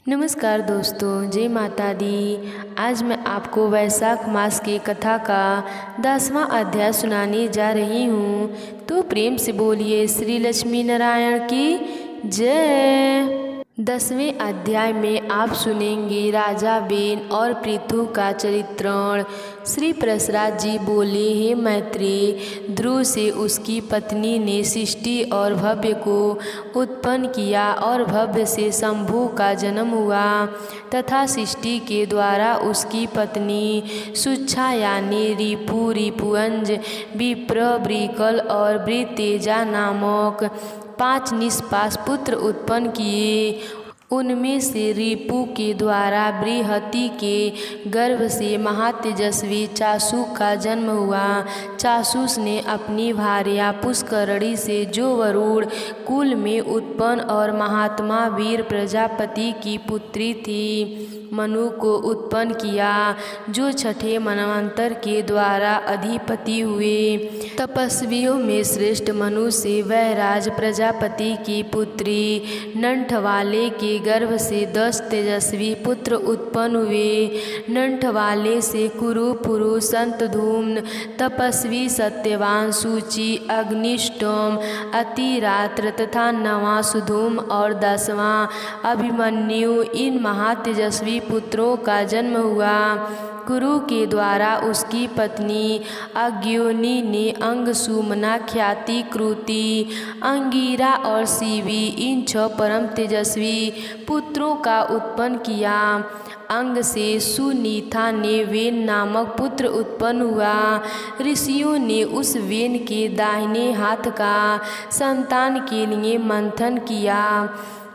नमस्कार दोस्तों, जय माता दी। आज मैं आपको वैशाख मास की कथा का 10वां अध्याय सुनाने जा रही हूँ। तो प्रेम से बोलिए श्री लक्ष्मी नारायण की जय। 10वें अध्याय में आप सुनेंगे राजा बेन और पृथु का चरित्रण। श्री प्रसराज जी बोले, हे मैत्रेय, ध्रुव से उसकी पत्नी ने सृष्टि और भव्य को उत्पन्न किया और भव्य से शंभु का जन्म हुआ तथा सृष्टि के द्वारा उसकी पत्नी सुच्छा यानी रिपु, रिपुअंज, विप्र, वृकल और वृतेजा नामक 5 निष्पास पुत्र उत्पन्न किए। उनमें से रिपु के द्वारा बृहति के गर्भ से महातेजस्वी चासु का जन्म हुआ। चासुस ने अपनी भार्या पुष्करणी से, जो वरुण कुल में उत्पन्न और महात्मा वीर प्रजापति की पुत्री थी, मनु को उत्पन्न किया, जो छठे मनवंतर के द्वारा अधिपति हुए। तपस्वियों में श्रेष्ठ मनु से वैराज प्रजापति की पुत्री नंठवाले के गर्भ से 10 तेजस्वी पुत्र उत्पन्न हुए। नंठवाले से कुरु, पुरु, संतधूम्न, तपस्वी सत्यवान, सूचि, अग्निष्टोम, अतिरात्र तथा 9वां सुधूम और 10वां अभिमन्यु, इन महातेजस्वी पुत्रों का जन्म हुआ। कुरु के द्वारा उसकी पत्नी अज्ञोनी ने अंग, सुमना, ख्याति, कृति, अंगीरा और शिवी, इन 6 परम तेजस्वी पुत्रों का उत्पन्न किया। अंग से सुनीता ने वेन नामक पुत्र उत्पन्न हुआ। ऋषियों ने उस वेन के दाहिने हाथ का संतान के लिए मंथन किया।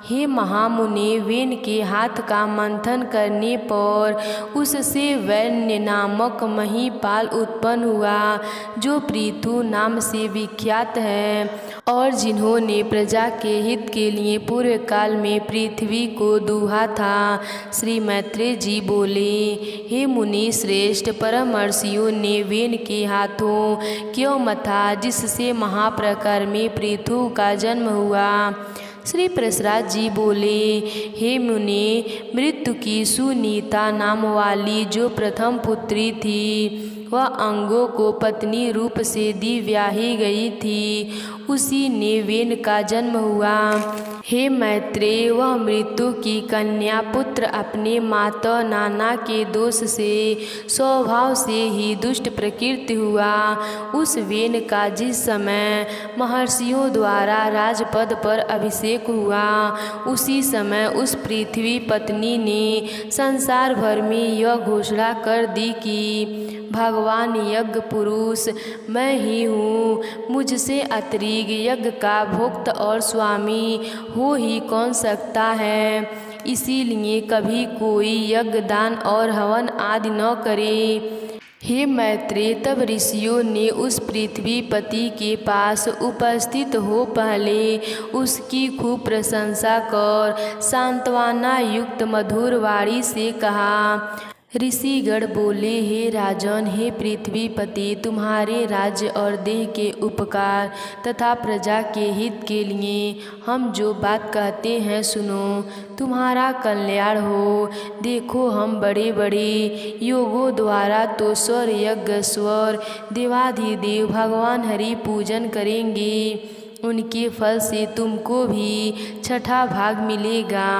हे महामुनि, वेन के हाथ का मंथन करने पर उससे वैन्य नामक महीपाल उत्पन्न हुआ, जो पृथु नाम से विख्यात है और जिन्होंने प्रजा के हित के लिए पूर्व काल में पृथ्वी को दूहा था। श्री मैत्रेय जी बोले, हे मुनि श्रेष्ठ, परमर्षियों ने वेन के हाथों क्यों मथा, जिससे महाप्रकार में पृथु का जन्म हुआ। श्री प्रसराज जी बोले, हे मुनि, मृत्यु की सुनीता नाम वाली जो प्रथम पुत्री थी, वह अंगों को पत्नी रूप से दी ब्याही गई थी, उसी ने वेन का जन्म हुआ। हे मैत्रेय, वह मृत्यु की कन्या पुत्र अपने माता नाना के दोष से स्वभाव से ही दुष्ट प्रकृति हुआ। उस वेन का जिस समय महर्षियों द्वारा राजपद पर अभिषेक हुआ, उसी समय उस पृथ्वी पत्नी ने संसार भर में यह घोषणा कर दी कि भगवान यज्ञ पुरुष मैं ही हूँ, मुझसे अतिरिक्त यज्ञ का भोक्त और स्वामी हो ही कौन सकता है। इसीलिए कभी कोई यज्ञ, दान और हवन आदि न करे। हे मैत्रेय, तब ऋषियों ने उस पृथ्वीपति के पास उपस्थित हो पहले उसकी खूब प्रशंसा कर सांत्वना युक्त मधुर वाणी से कहा। ऋषिगण बोले, हे राजन, हे पृथ्वीपति, तुम्हारे राज्य और देह के उपकार तथा प्रजा के हित के लिए हम जो बात कहते हैं सुनो, तुम्हारा कल्याण हो। देखो, हम बड़े बड़े योगों द्वारा तो स्वर यज्ञ स्वर देवाधिदेव भगवान हरि पूजन करेंगे, उनके फल से तुमको भी 6ठा भाग मिलेगा।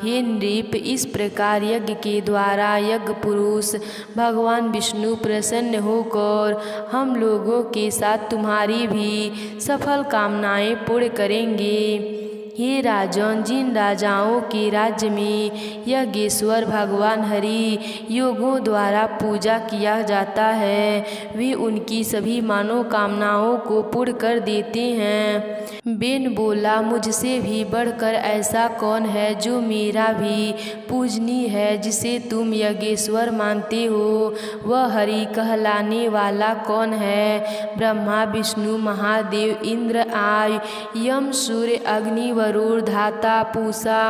हे नृप, इस प्रकार यज्ञ के द्वारा यज्ञ पुरुष भगवान विष्णु प्रसन्न होकर हम लोगों के साथ तुम्हारी भी सफल कामनाएं पूर्ण करेंगे। हे राजन, जिन राजाओं के राज्य में यज्ञेश्वर भगवान हरि योगों द्वारा पूजा किया जाता है, वे उनकी सभी मनोकामनाओं को पूर्ण कर देते हैं। बेन बोला, मुझसे भी बढ़कर ऐसा कौन है जो मेरा भी पूजनीय है, जिसे तुम यज्ञेश्वर मानते हो। वह हरि कहलाने वाला कौन है। ब्रह्मा, विष्णु, महादेव, इंद्र, आयु, यम, सूर्य, अग्नि, वरुण, धाता, पूषा,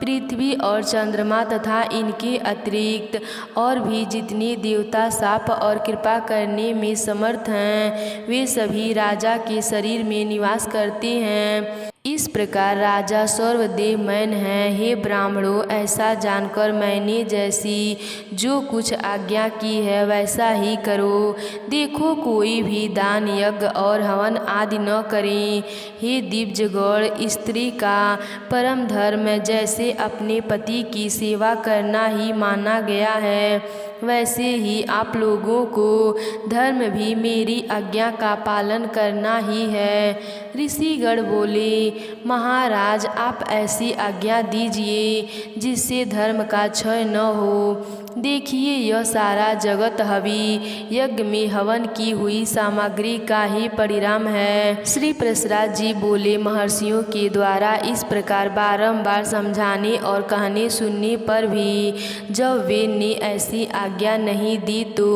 पृथ्वी और चंद्रमा तथा इनके अतिरिक्त और भी जितने देवता शाप और कृपा करने में समर्थ हैं, वे सभी राजा के शरीर में निवास करते हैं। इस प्रकार राजा सर्वदेव मैन है। हे ब्राह्मणों, ऐसा जानकर मैंने जैसी जो कुछ आज्ञा की है वैसा ही करो। देखो, कोई भी दान यज्ञ और हवन आदि न करें। हे दिव्यगण, स्त्री का परम धर्म जैसे अपने पति की सेवा करना ही माना गया है, वैसे ही आप लोगों को धर्म भी मेरी आज्ञा का पालन करना ही है। ऋषिगण बोले, महाराज, आप ऐसी आज्ञा दीजिए जिससे धर्म का क्षय न हो। देखिए, यह सारा जगत हवि यज्ञ में हवन की हुई सामग्री का ही परिणाम है। श्री प्रसराज जी बोले, महर्षियों के द्वारा इस प्रकार बारंबार समझाने और कहने सुनने पर भी जब वे ने ऐसी आज्ञा नहीं दी तो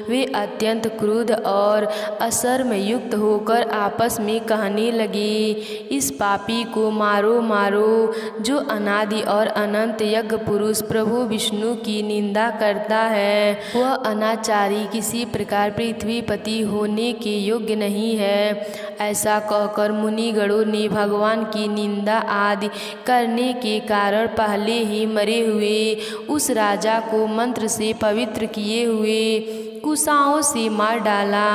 वे अत्यंत क्रुद्ध और अशर्म युक्त होकर आपस में कहने लगे, इस पापी को मारो मारो, जो अनादि और अनंत यज्ञ पुरुष प्रभु विष्णु की निंदा करता है। वह अनाचारी किसी प्रकार पृथ्वीपति होने के योग्य नहीं है। ऐसा कहकर मुनिगणों ने भगवान की निंदा आदि करने के कारण पहले ही मरे हुए उस राजा को मंत्र से पवित्र किए हुए कुशाओं से मार डाला।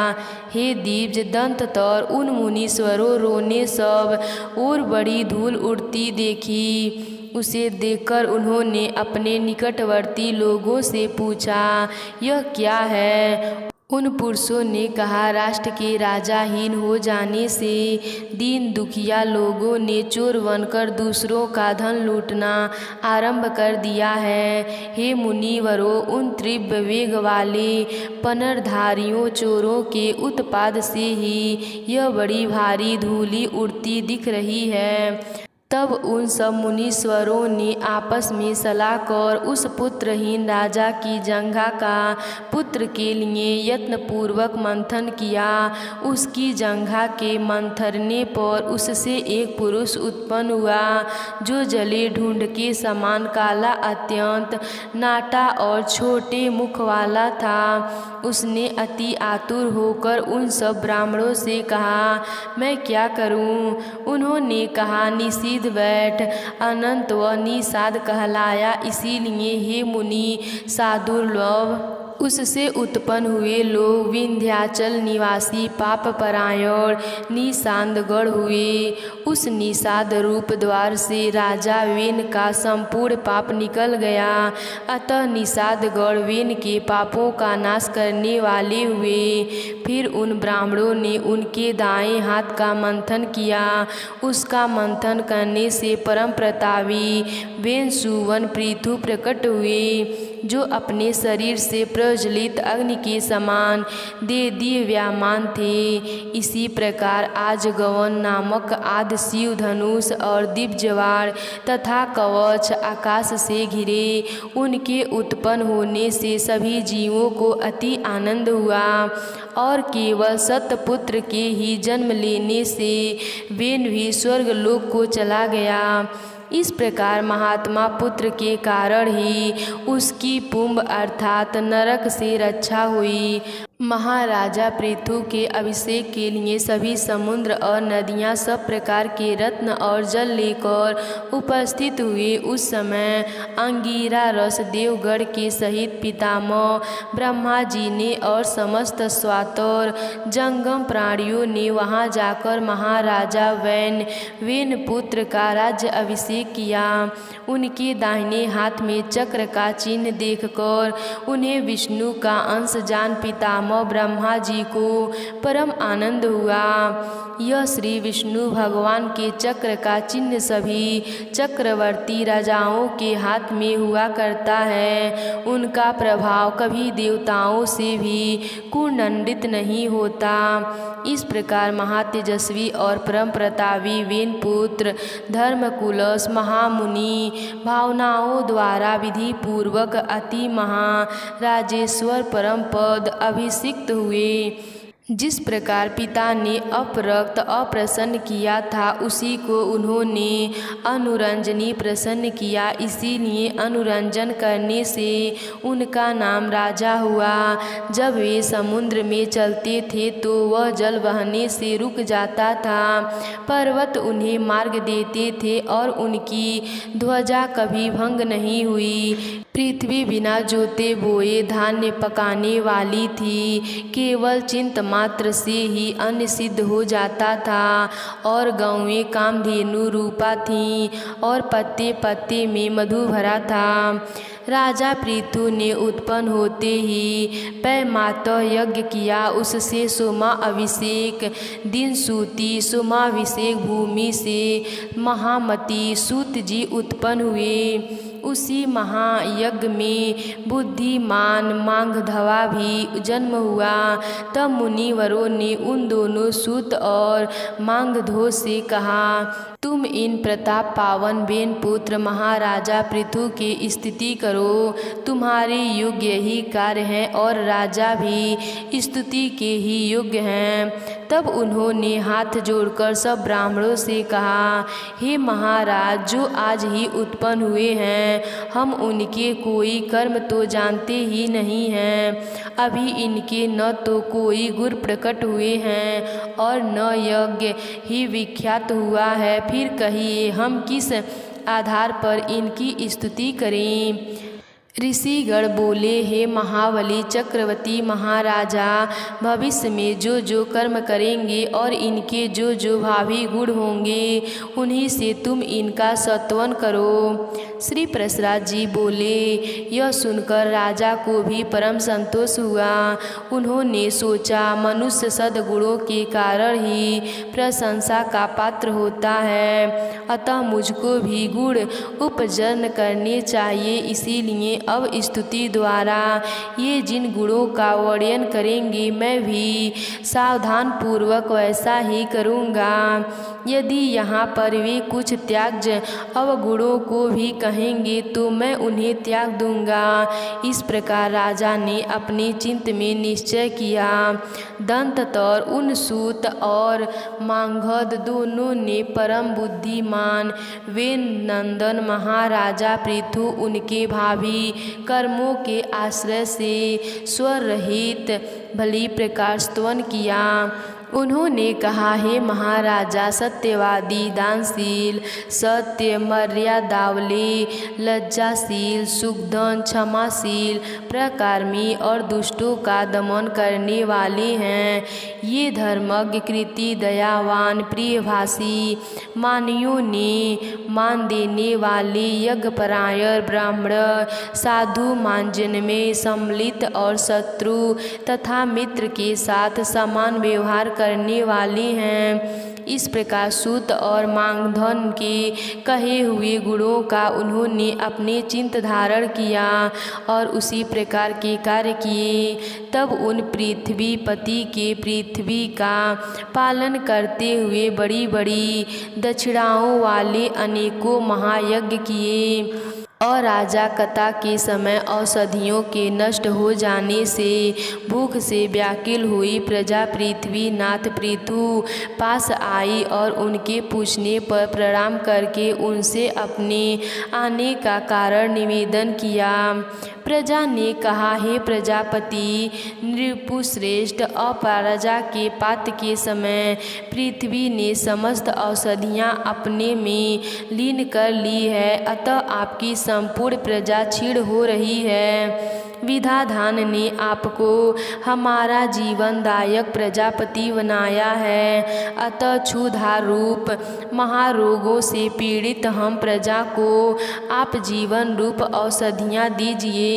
हे दिव्य दंततर, उन मुनीश्वरों रोने सब और बड़ी धूल उड़ती देखी। उसे देखकर उन्होंने अपने निकटवर्ती लोगों से पूछा, यह क्या है? उन पुरुषों ने कहा, राष्ट्र के राजाहीन हो जाने से दीन दुखिया लोगों ने चोर बनकर दूसरों का धन लूटना आरंभ कर दिया है। हे मुनिवरों, उन तीव्र वेग वाले पनरधारियों चोरों के उत्पाद से ही यह बड़ी भारी धूलि उड़ती दिख रही है। तब उन सब मुनीश्वरों ने आपस में सलाह कर उस पुत्रहीन राजा की जंघा का पुत्र के लिए यत्नपूर्वक मंथन किया। उसकी जंघा के मंथरने पर उससे एक पुरुष उत्पन्न हुआ, जो जले ढूंढ के समान काला, अत्यंत नाटा और छोटे मुख वाला था। उसने अति आतुर होकर उन सब ब्राह्मणों से कहा, मैं क्या करूं? उन्होंने कहा, निषिद्ध बैठ। अनंत व निषाद कहलाया, इसीलिए हे मुनि साधुर्लभ उससे उत्पन्न हुए लोग विंध्याचल निवासी पाप परायण निषादगण हुए। उस निषाद रूप द्वार से राजा वेन का संपूर्ण पाप निकल गया। अतः निषादगण वेन के पापों का नाश करने वाले हुए। फिर उन ब्राह्मणों ने उनके दाएं हाथ का मंथन किया। उसका मंथन करने से परम प्रतापी वेन सुवन पृथु प्रकट हुए, जो अपने शरीर से प्रज्वलित अग्नि के समान दिव्यमान थे। इसी प्रकार आज गवन नामक आदि शिव धनुष और दिव्यवाण तथा कवच आकाश से घिरे। उनके उत्पन्न होने से सभी जीवों को अति आनंद हुआ और केवल सतपुत्र के ही जन्म लेने से वेन भी स्वर्ग लोक को चला गया। इस प्रकार महात्मा पुत्र के कारण ही उसकी पुंभ अर्थात नरक से रक्षा हुई। महाराजा पृथु के अभिषेक के लिए सभी समुद्र और नदियां सब प्रकार के रत्न और जल लेकर उपस्थित हुए। उस समय अंगिरा रस देवगढ़ के सहित पितामह ब्रह्मा जी ने और समस्त स्वातर जंगम प्राणियों ने वहां जाकर महाराजा वेन पुत्र का राज्य अभिषेक किया। उनके दाहिने हाथ में चक्र का चिन्ह देखकर उन्हें विष्णु का अंश जान पितामह ब्रह्मा जी को परम आनंद हुआ। यह श्री विष्णु भगवान के चक्र का चिन्ह सभी चक्रवर्ती राजाओं के हाथ में हुआ करता है। उनका प्रभाव कभी देवताओं से भी कुंडलित नहीं होता। इस प्रकार महातेजस्वी और परम प्रतापी वेन पुत्र धर्मकुलस महामुनि भावनाओं द्वारा विधि पूर्वक अति महा राजेश्वर परम पद अभिषिक्त हुए। जिस प्रकार पिता ने अपरक्त अप्रसन्न किया था, उसी को उन्होंने अनुरंजनी प्रसन्न किया। इसीलिए अनुरंजन करने से उनका नाम राजा हुआ। जब वे समुद्र में चलते थे तो वह जल बहने से रुक जाता था। पर्वत उन्हें मार्ग देते थे और उनकी ध्वजा कभी भंग नहीं हुई। पृथ्वी बिना जोते बोए धान्य पकाने वाली थी। केवल चिंत मात्र से ही अन्न सिद्ध हो जाता था। और गौएं कामधेनु रूपा थीं और पत्ते पत्ते में मधु भरा था। राजा पृथु ने उत्पन्न होते ही पैमातः यज्ञ किया। उससे सोमा अभिषेक दिन सूती, सोमाभिषेक भूमि से महामती सूत जी उत्पन्न हुए। उसी महायज्ञ में बुद्धिमान मांगधवा भी जन्म हुआ। तब मुनिवरों ने उन दोनों सूत और मांगधो से कहा, तुम इन प्रताप पावन बेन पुत्र महाराजा पृथु की स्तुति करो। तुम्हारे योग्य ही कार्य है और राजा भी स्तुति के ही योग्य हैं। तब उन्होंने हाथ जोड़कर सब ब्राह्मणों से कहा, हे महाराज, जो आज ही उत्पन्न हुए हैं, हम उनके कोई कर्म तो जानते ही नहीं हैं। अभी इनके न तो कोई गुर प्रकट हुए हैं और न यज्ञ ही विख्यात हुआ है। फिर कहिए हम किस आधार पर इनकी स्तुति करें। ऋषिगण बोले, हे महाबली चक्रवर्ती महाराजा, भविष्य में जो जो कर्म करेंगे और इनके जो जो भावी गुण होंगे, उन्हीं से तुम इनका सत्वन करो। श्री प्रसराज जी बोले, यह सुनकर राजा को भी परम संतोष हुआ। उन्होंने सोचा, मनुष्य सद्गुणों के कारण ही प्रशंसा का पात्र होता है, अतः मुझको भी गुण उपजन करने चाहिए। इसीलिए अब स्तुति द्वारा ये जिन गुणों का वर्णन करेंगे, मैं भी सावधान पूर्वक वैसा ही करूँगा। यदि यहाँ पर वे कुछ त्याज्य अवगुणों को भी कहेंगे तो मैं उन्हें त्याग दूंगा। इस प्रकार राजा ने अपने चित्त में निश्चय किया। दंततर उन सूत और मांगध दोनों ने परम बुद्धिमान वेन नंदन महाराजा पृथु उनके भावी कर्मों के आश्रय से स्वर रहित भली प्रकार स्तवन किया। उन्होंने कहा, हे महाराजा, सत्यवादी, दानशील, सत्य, मर्यादावली, लज्जाशील, सुखधन, क्षमाशील, प्रकारमी और दुष्टों का दमन करने वाले हैं। ये धर्मज्ञ, कृति, दयावान, प्रियभाषी, मानियों ने मान देने वाले, यज्ञपरायण ब्राह्मण, साधु मांजन में सम्मिलित और शत्रु तथा मित्र के साथ समान व्यवहार करने वाले हैं। इस प्रकार सूत और मांगधन के कहे हुए गुणों का उन्होंने अपने चित्त धारण किया और उसी प्रकार के कार्य किए। तब उन पृथ्वीपति के पृथ्वी का पालन करते हुए बड़ी बड़ी दक्षिणाओं वाले अनेकों महायज्ञ किए। और राजा कथा के समय औषधियों के नष्ट हो जाने से भूख से व्याकुल हुई प्रजा पृथ्वीनाथ पृथु पास आई और उनके पूछने पर प्रणाम करके उनसे अपने आने का कारण निवेदन किया। प्रजा ने कहा, हे प्रजापति नृपुश्रेष्ठ, अपराजा के पात के समय पृथ्वी ने समस्त औषधियाँ अपने में लीन कर ली है, अतः आपकी संपूर्ण प्रजा क्षीण हो रही है। विधाधान ने आपको हमारा जीवनदायक प्रजापति बनाया है, अतः क्षुधा रूप महारोगों से पीड़ित हम प्रजा को आप जीवन रूप औषधियाँ दीजिए।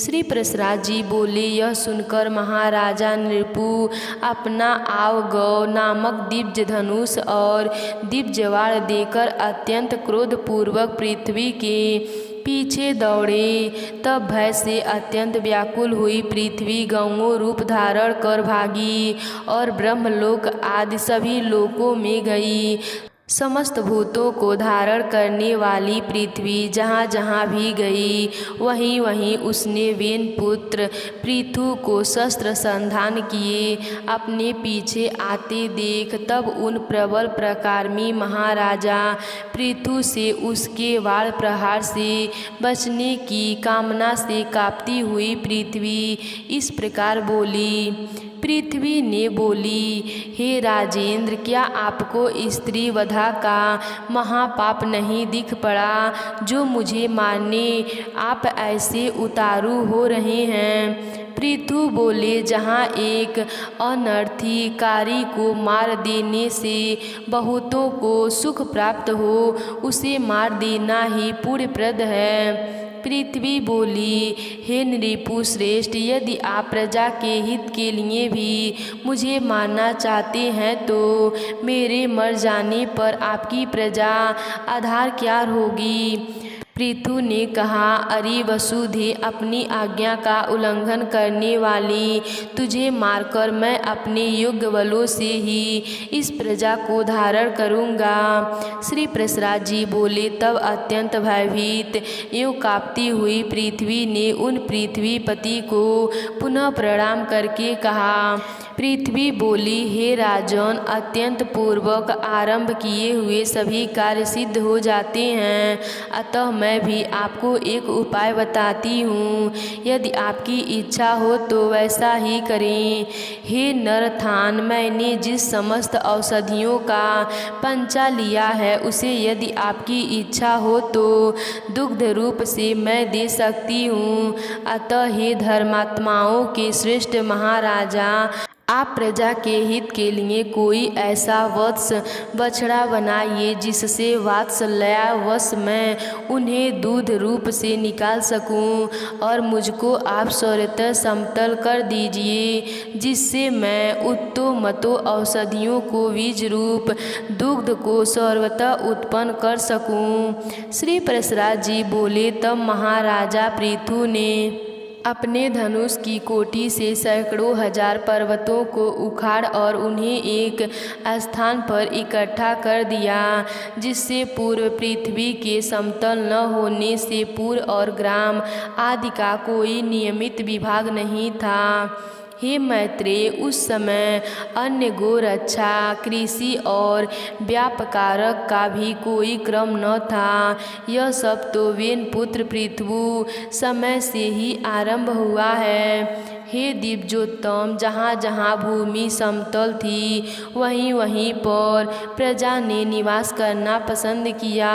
श्री प्रसराज जी बोले, यह सुनकर महाराजा नृपु अपना आवगौ नामक दिव्य धनुष और दिव्य वाण देकर अत्यंत क्रोधपूर्वक पृथ्वी के पीछे दौड़े। तब भय से अत्यंत व्याकुल हुई पृथ्वी गौओं रूप धारण कर भागी और ब्रह्मलोक आदि सभी लोकों में गई। समस्त भूतों को धारण करने वाली पृथ्वी जहाँ जहाँ भी गई वहीं वहीं उसने वेन पुत्र पृथु को शस्त्र संधान किए अपने पीछे आते देख तब उन प्रबल प्रकारमी महाराजा पृथु से उसके वार प्रहार से बचने की कामना से कांपती हुई पृथ्वी इस प्रकार बोली। पृथ्वी ने बोली, हे राजेंद्र, क्या आपको स्त्री वधा का महापाप नहीं दिख पड़ा जो मुझे मारने आप ऐसे उतारू हो रहे हैं। पृथु बोले, जहाँ एक अनर्थी कारी को मार देने से बहुतों को सुख प्राप्त हो उसे मार देना ही पुण्यप्रद है। पृथ्वी बोली, हे नृपु श्रेष्ठ, यदि आप प्रजा के हित के लिए भी मुझे मारना चाहते हैं तो मेरे मर जाने पर आपकी प्रजा आधार क्या होगी। पृथु ने कहा, अरे वसुधे, अपनी आज्ञा का उल्लंघन करने वाली, तुझे मारकर मैं अपने योग्य बलों से ही इस प्रजा को धारण करूँगा। श्री प्रसराज जी बोले, तब अत्यंत भयभीत एवं कांपती हुई पृथ्वी ने उन पृथ्वीपति को पुनः प्रणाम करके कहा। पृथ्वी बोली, हे राजन, अत्यंत पूर्वक आरंभ किए हुए सभी कार्य सिद्ध हो जाते हैं, अतः मैं भी आपको एक उपाय बताती हूँ, यदि आपकी इच्छा हो तो वैसा ही करें। हे नरथान, मैंने जिस समस्त औषधियों का पंचा लिया है उसे यदि आपकी इच्छा हो तो दुग्ध रूप से मैं दे सकती हूँ। अतः हे धर्मात्माओं के श्रेष्ठ महाराजा, आप प्रजा के हित के लिए कोई ऐसा वत्स बछड़ा बनाइए जिससे वात्सल्यावश मैं उन्हें दूध रूप से निकाल सकूं, और मुझको आप सर्वतः समतल कर दीजिए जिससे मैं उत्तमतो औषधियों को बीज रूप दुग्ध को सर्वतः उत्पन्न कर सकूं। श्री प्रसराज जी बोले, तब महाराजा पृथु ने अपने धनुष की कोटि से सैकड़ों हजार पर्वतों को उखाड़ और उन्हें एक स्थान पर इकट्ठा कर दिया, जिससे पूर्व पृथ्वी के समतल न होने से पूर्व और ग्राम आदि का कोई नियमित विभाग नहीं था। हे मैत्रेय, उस समय अन्य गोरक्षा, कृषि और व्यापकारक का भी कोई क्रम न था। यह सब तो वेन पुत्र पृथु समय से ही आरंभ हुआ है। हे दिव्योत्तम, जहाँ जहाँ भूमि समतल थी वहीं वहीं पर प्रजा ने निवास करना पसंद किया।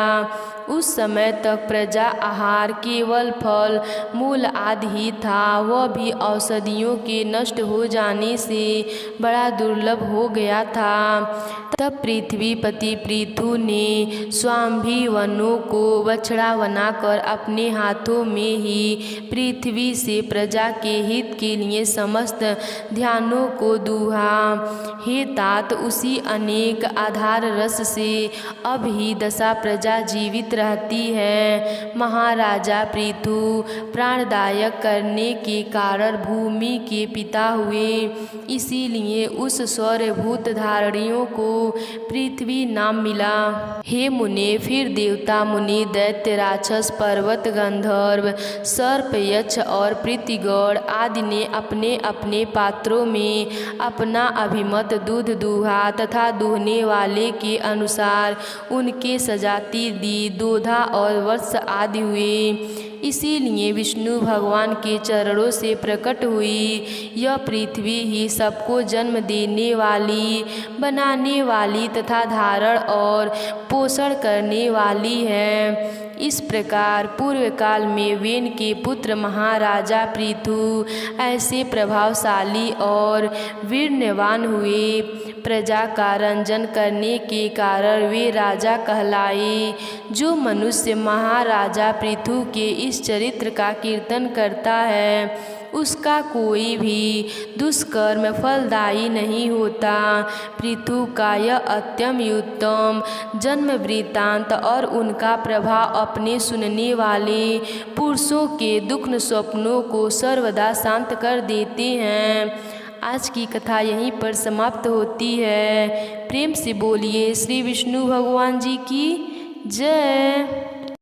उस समय तक प्रजा आहार केवल फल मूल आदि ही था, वह भी औषधियों के नष्ट हो जाने से बड़ा दुर्लभ हो गया था। तब पृथ्वीपति पृथु ने स्वाम्भी वनों को बछड़ा बनाकर अपने हाथों में ही पृथ्वी से प्रजा के हित के लिए समस्त ध्यानों को दूहा। हे तात, उसी अनेक आधार रस से अब ही दशा प्रजा जीवित रहती है। महाराजा पृथु प्राणदायक करने के कारण भूमि के पिता हुए, इसीलिए उस सौरभूत धारणियों को पृथ्वी नाम मिला। हे मुने, फिर देवता, मुनि, दैत्य, राक्षस, पर्वत, गंधर्व, सर्प, यक्ष और पृथ्वीगण आदि ने अपने अपने पात्रों में अपना अभिमत दूध दूहा तथा दूहने वाले के अनुसार उनके सजाती दी, दोधा और वत्स आदि हुए। इसीलिए विष्णु भगवान के चरणों से प्रकट हुई यह पृथ्वी ही सबको जन्म देने वाली, बनाने वाली तथा धारण और पोषण करने वाली है। इस प्रकार पूर्व काल में वेन के पुत्र महाराजा पृथु ऐसे प्रभावशाली और वीर्यवान हुए। प्रजा का रंजन करने के कारण वे राजा कहलाए। जो मनुष्य महाराजा पृथु के इस चरित्र का कीर्तन करता है उसका कोई भी दुष्कर्म फलदायी नहीं होता। पृथु का यह अत्यंत उत्तम जन्म वृत्तांत और उनका प्रभाव अपने सुनने वाले पुरुषों के दुख स्वप्नों को सर्वदा शांत कर देते हैं। आज की कथा यहीं पर समाप्त होती है। प्रेम से बोलिए श्री विष्णु भगवान जी की जय।